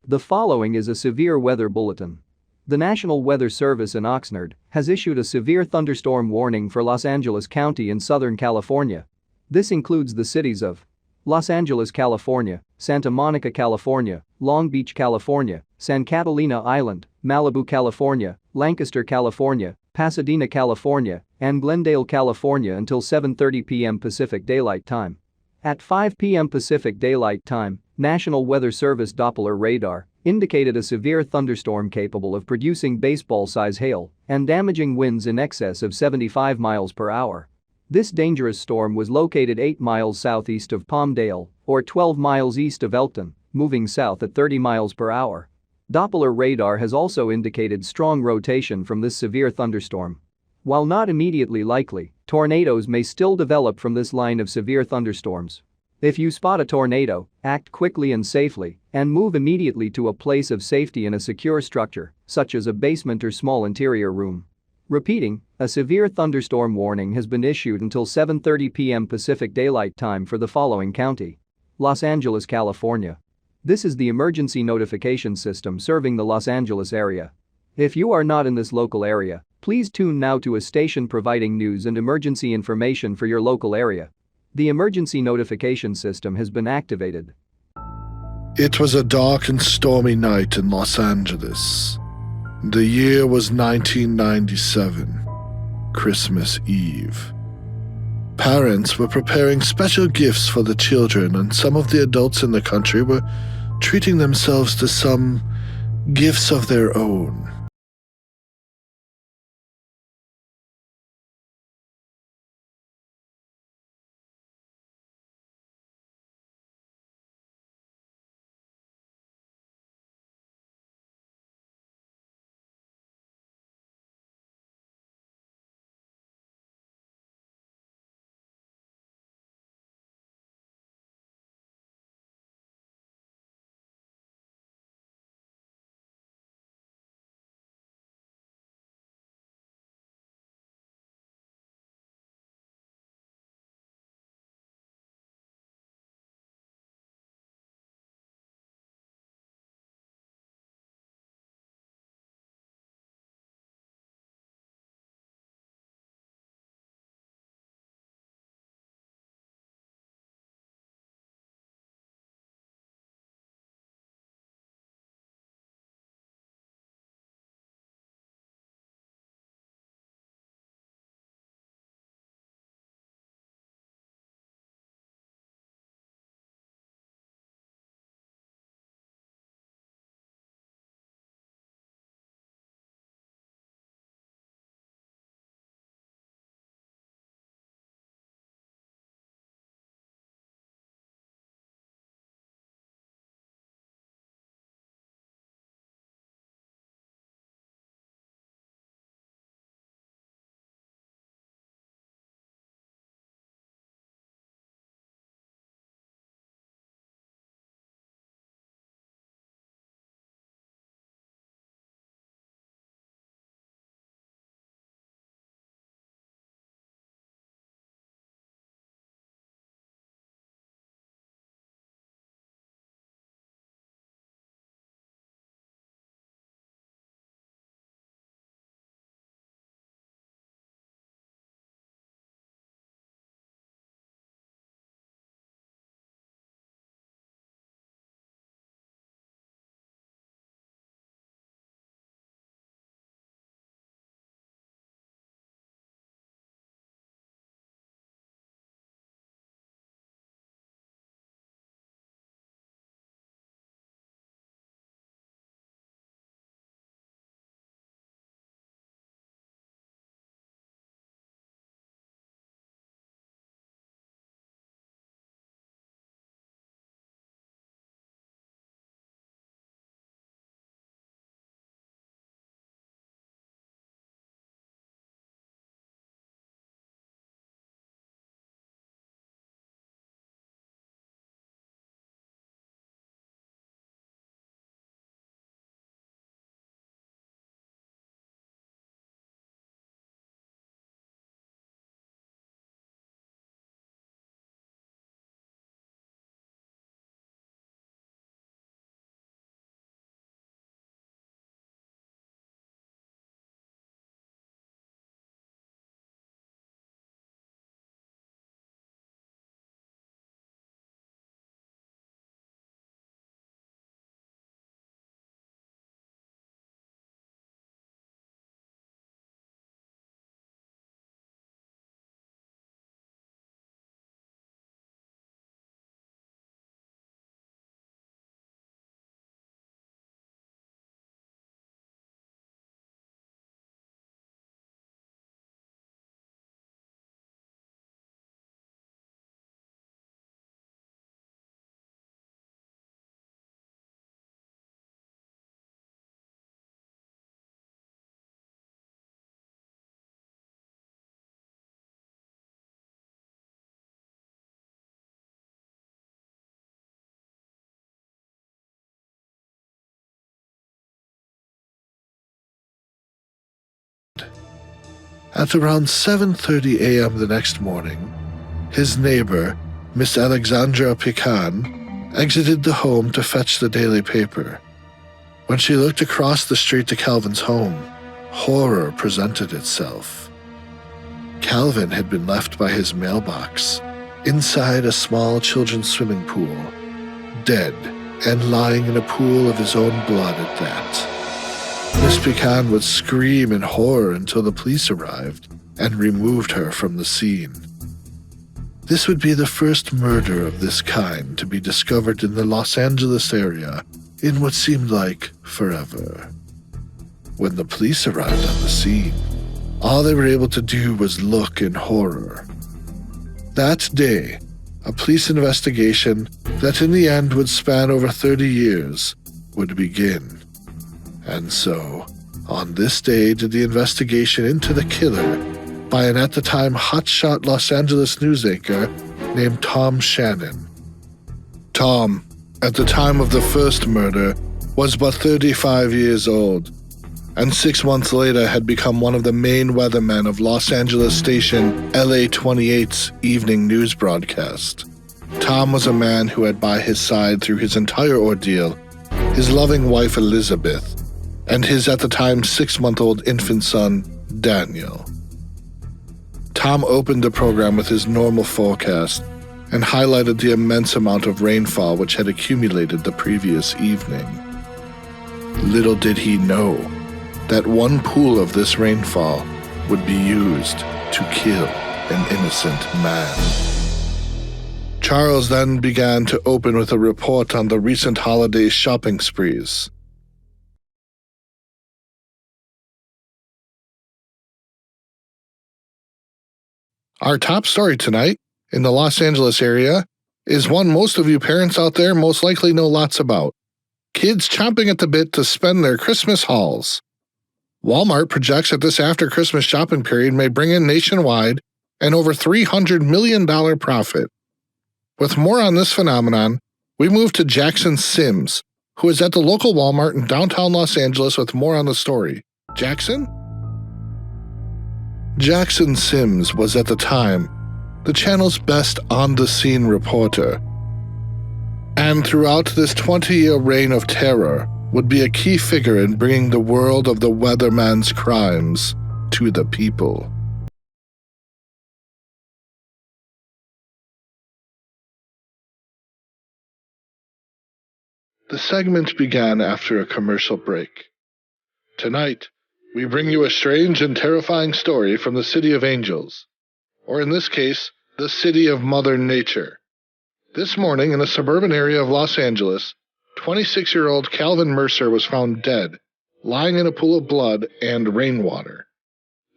The following is a severe weather bulletin. The National Weather Service in Oxnard has issued a severe thunderstorm warning for Los Angeles County in Southern California. This includes the cities of Los Angeles, California, Santa Monica, California, Long Beach, California, San Catalina Island, Malibu, California, Lancaster, California, Pasadena, California, and Glendale, California until 7:30 p.m. Pacific Daylight Time. At 5 p.m. Pacific Daylight Time, National Weather Service Doppler radar indicated a severe thunderstorm capable of producing baseball-size hail and damaging winds in excess of 75 miles per hour. This dangerous storm was located 8 miles southeast of Palmdale or 12 miles east of Elkton, moving south at 30 miles per hour. Doppler radar has also indicated strong rotation from this severe thunderstorm. While not immediately likely, tornadoes may still develop from this line of severe thunderstorms. If you spot a tornado, act quickly and safely and move immediately to a place of safety in a secure structure, such as a basement or small interior room. Repeating, a severe thunderstorm warning has been issued until 7:30 p.m. Pacific Daylight Time for the following county: Los Angeles, California. This is the emergency notification system serving the Los Angeles area. If you are not in this local area, please tune now to a station providing news and emergency information for your local area. The emergency notification system has been activated. It was a dark and stormy night in Los Angeles. The year was 1997, Christmas Eve. Parents were preparing special gifts for the children, and some of the adults in the country were treating themselves to some gifts of their own. At around 7:30 a.m. the next morning, his neighbor, Miss Alexandra Pecan, exited the home to fetch the daily paper. When she looked across the street to Calvin's home, horror presented itself. Calvin had been left by his mailbox, inside a small children's swimming pool, dead and lying in a pool of his own blood at that. Miss Pecan would scream in horror until the police arrived and removed her from the scene. This would be the first murder of this kind to be discovered in the Los Angeles area in what seemed like forever. When the police arrived on the scene, all they were able to do was look in horror. That day, a police investigation that in the end would span over 30 years would begin. And so, on this day did the investigation into the killer by an at the time hotshot Los Angeles news anchor named Tom Shannon. Tom, at the time of the first murder, was but 35 years old, and 6 months later had become one of the main weathermen of Los Angeles station LA 28's evening news broadcast. Tom was a man who had by his side through his entire ordeal his loving wife Elizabeth and his at the time 6-month-old infant son Daniel. Tom opened the program with his normal forecast and highlighted the immense amount of rainfall which had accumulated the previous evening. Little did he know that one pool of this rainfall would be used to kill an innocent man. Charles then began to open with a report on the recent holiday shopping sprees. Our top story tonight, in the Los Angeles area, is one most of you parents out there most likely know lots about. Kids chomping at the bit to spend their Christmas hauls. Walmart projects that this after-Christmas shopping period may bring in nationwide an over $300 million profit. With more on this phenomenon, we move to Jackson Sims, who is at the local Walmart in downtown Los Angeles with more on the story. Jackson? Jackson Sims was at the time the channel's best on-the-scene reporter, and throughout this 20-year reign of terror would be a key figure in bringing the world of the weatherman's crimes to the people. The segment began after a commercial break. Tonight, we bring you a strange and terrifying story from the City of Angels, or in this case, the City of Mother Nature. This morning, in a suburban area of Los Angeles, 26-year-old Calvin Mercer was found dead, lying in a pool of blood and rainwater.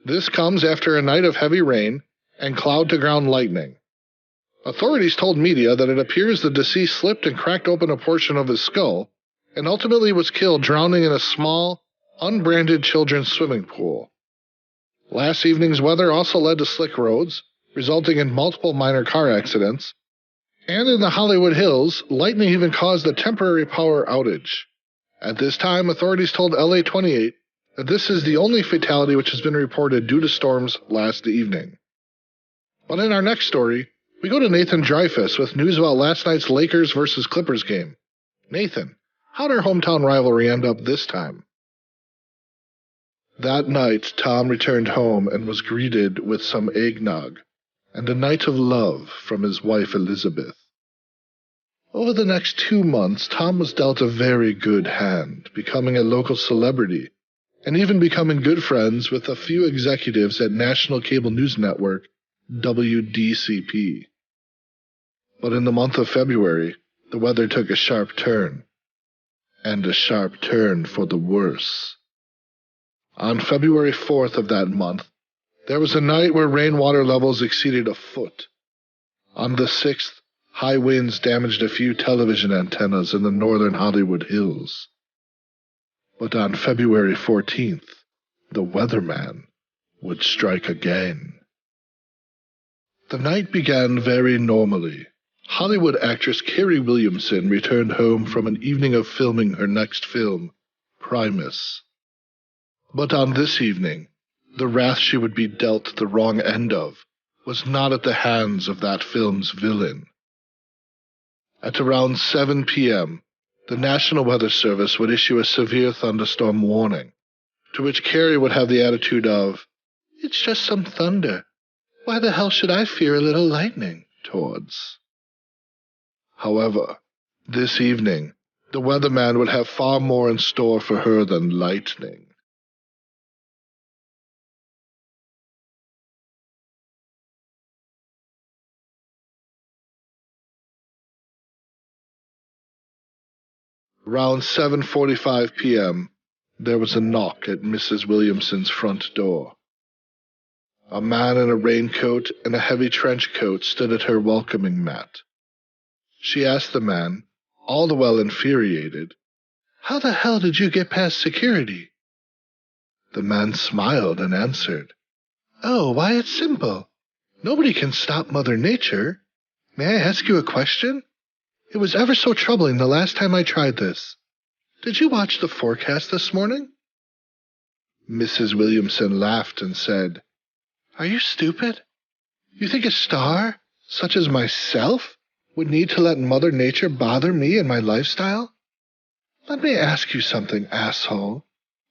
This comes after a night of heavy rain and cloud-to-ground lightning. Authorities told media that it appears the deceased slipped and cracked open a portion of his skull and ultimately was killed drowning in a small, unbranded children's swimming pool. Last evening's weather also led to slick roads, resulting in multiple minor car accidents, and in the Hollywood Hills, lightning even caused a temporary power outage. At this time, authorities told LA 28 that this is the only fatality which has been reported due to storms last evening. But in our next story, we go to Nathan Dreyfus with news about last night's Lakers versus Clippers game. Nathan, how'd our hometown rivalry end up this time? That night, Tom returned home and was greeted with some eggnog and a night of love from his wife Elizabeth. Over the next 2 months, Tom was dealt a very good hand, becoming a local celebrity, and even becoming good friends with a few executives at national cable news network WDCP. But in the month of February, the weather took a sharp turn, and a sharp turn for the worse. On February 4th of that month, there was a night where rainwater levels exceeded a foot. On the 6th, high winds damaged a few television antennas in the northern Hollywood Hills. But on February 14th, the weatherman would strike again. The night began very normally. Hollywood actress Carrie Williamson returned home from an evening of filming her next film, Primus. But on this evening, the wrath she would be dealt the wrong end of was not at the hands of that film's villain. At around 7 p.m., the National Weather Service would issue a severe thunderstorm warning, to which Carrie would have the attitude of, "It's just some thunder. Why the hell should I fear a little lightning?" towards. However, this evening, the weatherman would have far more in store for her than lightning. Around 7:45 p.m., there was a knock at Mrs. Williamson's front door. A man in a raincoat and a heavy trench coat stood at her welcoming mat. She asked the man, all the while infuriated, "How the hell did you get past security?" The man smiled and answered, "Oh, why, it's simple. Nobody can stop Mother Nature. May I ask you a question? It was ever so troubling the last time I tried this. Did you watch the forecast this morning?" Mrs. Williamson laughed and said, "Are you stupid? You think a star, such as myself, would need to let Mother Nature bother me and my lifestyle? Let me ask you something, asshole.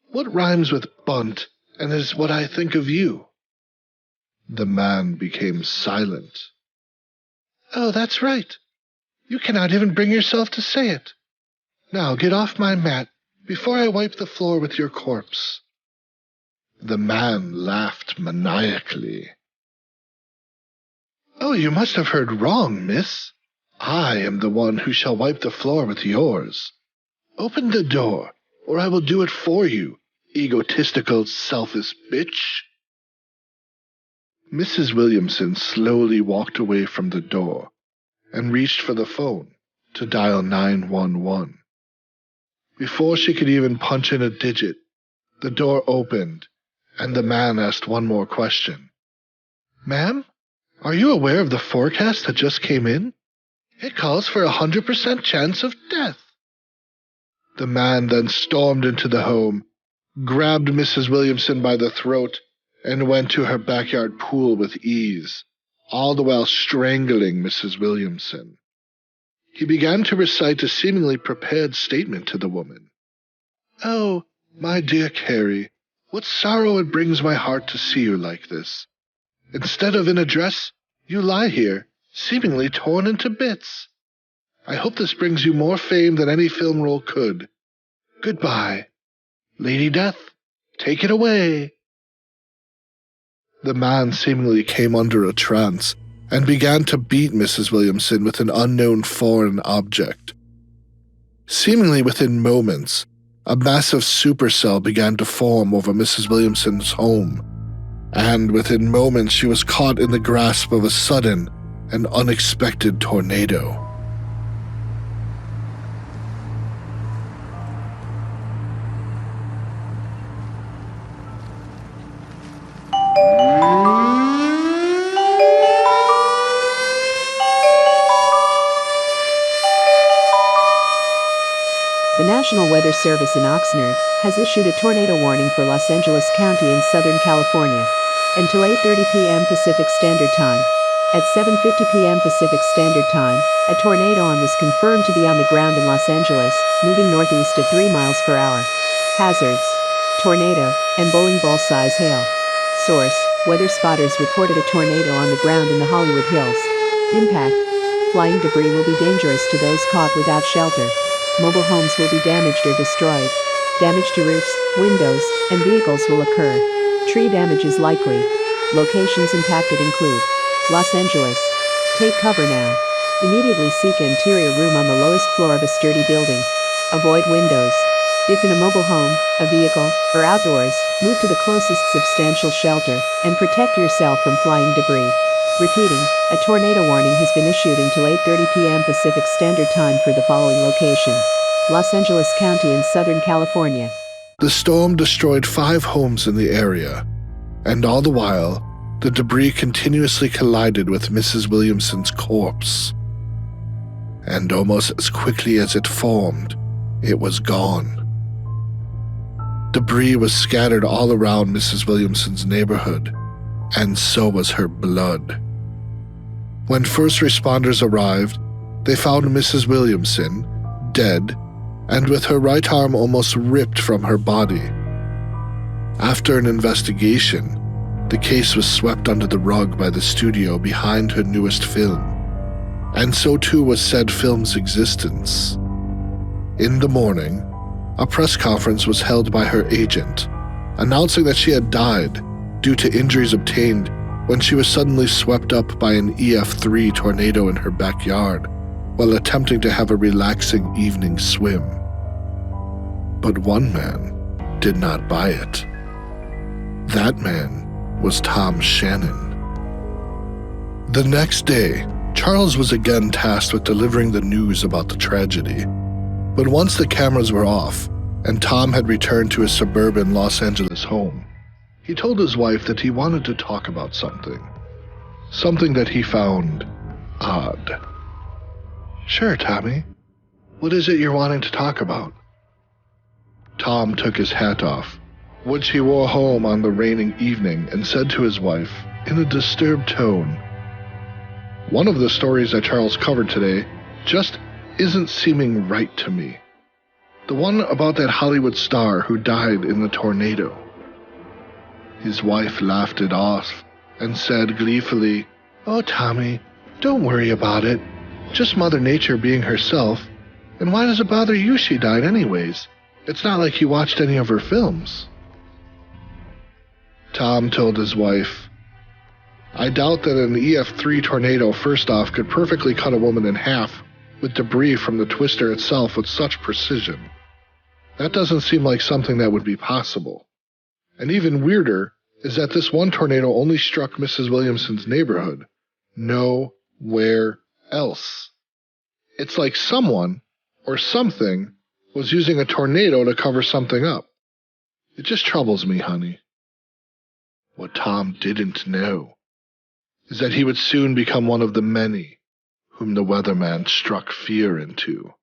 What rhymes with bunt and is what I think of you?" The man became silent. "Oh, that's right. You cannot even bring yourself to say it. Now get off my mat before I wipe the floor with your corpse." The man laughed maniacally. "Oh, you must have heard wrong, miss. I am the one who shall wipe the floor with yours. Open the door, or I will do it for you, egotistical, selfish bitch." Mrs. Williamson slowly walked away from the door and reached for the phone to dial 911. Before she could even punch in a digit, the door opened, and the man asked one more question. "Ma'am, are you aware of the forecast that just came in? It calls for 100% chance of death." The man then stormed into the home, grabbed Mrs. Williamson by the throat, and went to her backyard pool with ease, all the while strangling Mrs. Williamson. He began to recite a seemingly prepared statement to the woman. "Oh, my dear Carrie, what sorrow it brings my heart to see you like this. Instead of in a dress, you lie here, seemingly torn into bits. I hope this brings you more fame than any film role could. Goodbye. Lady Death, take it away." The man seemingly came under a trance and began to beat Mrs. Williamson with an unknown foreign object. Seemingly within moments, a massive supercell began to form over Mrs. Williamson's home, and within moments she was caught in the grasp of a sudden and unexpected tornado. The National Weather Service in Oxnard has issued a tornado warning for Los Angeles County in Southern California until 8:30 p.m. Pacific Standard Time. At 7:50 p.m. Pacific Standard Time, a tornado was confirmed to be on the ground in Los Angeles, moving northeast at 3 miles per hour. Hazards: tornado and bowling ball-size hail. Source: weather spotters reported a tornado on the ground in the Hollywood Hills. Impact: flying debris will be dangerous to those caught without shelter. Mobile homes will be damaged or destroyed. Damage to roofs, windows, and vehicles will occur. Tree damage is likely. Locations impacted include Los Angeles. Take cover now. Immediately seek an interior room on the lowest floor of a sturdy building. Avoid windows. If in a mobile home, a vehicle, or outdoors, move to the closest substantial shelter and protect yourself from flying debris. Repeating, a tornado warning has been issued until 8:30 p.m. Pacific Standard Time for the following location: Los Angeles County in Southern California. The storm destroyed 5 homes in the area, and all the while, the debris continuously collided with Mrs. Williamson's corpse. And almost as quickly as it formed, it was gone. Debris was scattered all around Mrs. Williamson's neighborhood, and so was her blood. When first responders arrived, they found Mrs. Williamson dead and with her right arm almost ripped from her body. After an investigation, the case was swept under the rug by the studio behind her newest film, and so too was said film's existence. In the morning, a press conference was held by her agent, announcing that she had died due to injuries obtained when she was suddenly swept up by an EF3 tornado in her backyard while attempting to have a relaxing evening swim. But one man did not buy it. That man was Tom Shannon. The next day, Charles was again tasked with delivering the news about the tragedy. But once the cameras were off, and Tom had returned to his suburban Los Angeles home, he told his wife that he wanted to talk about something. Something that he found odd. "Sure, Tommy. What is it you're wanting to talk about?" Tom took his hat off, which he wore home on the raining evening, and said to his wife, in a disturbed tone, "One of the stories that Charles covered today just isn't seeming right to me. The one about that Hollywood star who died in the tornado." His wife laughed it off and said gleefully, "Oh, Tommy, don't worry about it. Just Mother Nature being herself. And why does it bother you she died anyways? It's not like you watched any of her films." Tom told his wife, "I doubt that an EF3 tornado first off could perfectly cut a woman in half with debris from the twister itself with such precision. That doesn't seem like something that would be possible. And even weirder is that this one tornado only struck Mrs. Williamson's neighborhood. Nowhere else. It's like someone, or something, was using a tornado to cover something up. It just troubles me, honey." What Tom didn't know is that he would soon become one of the many whom the Weatherman struck fear into.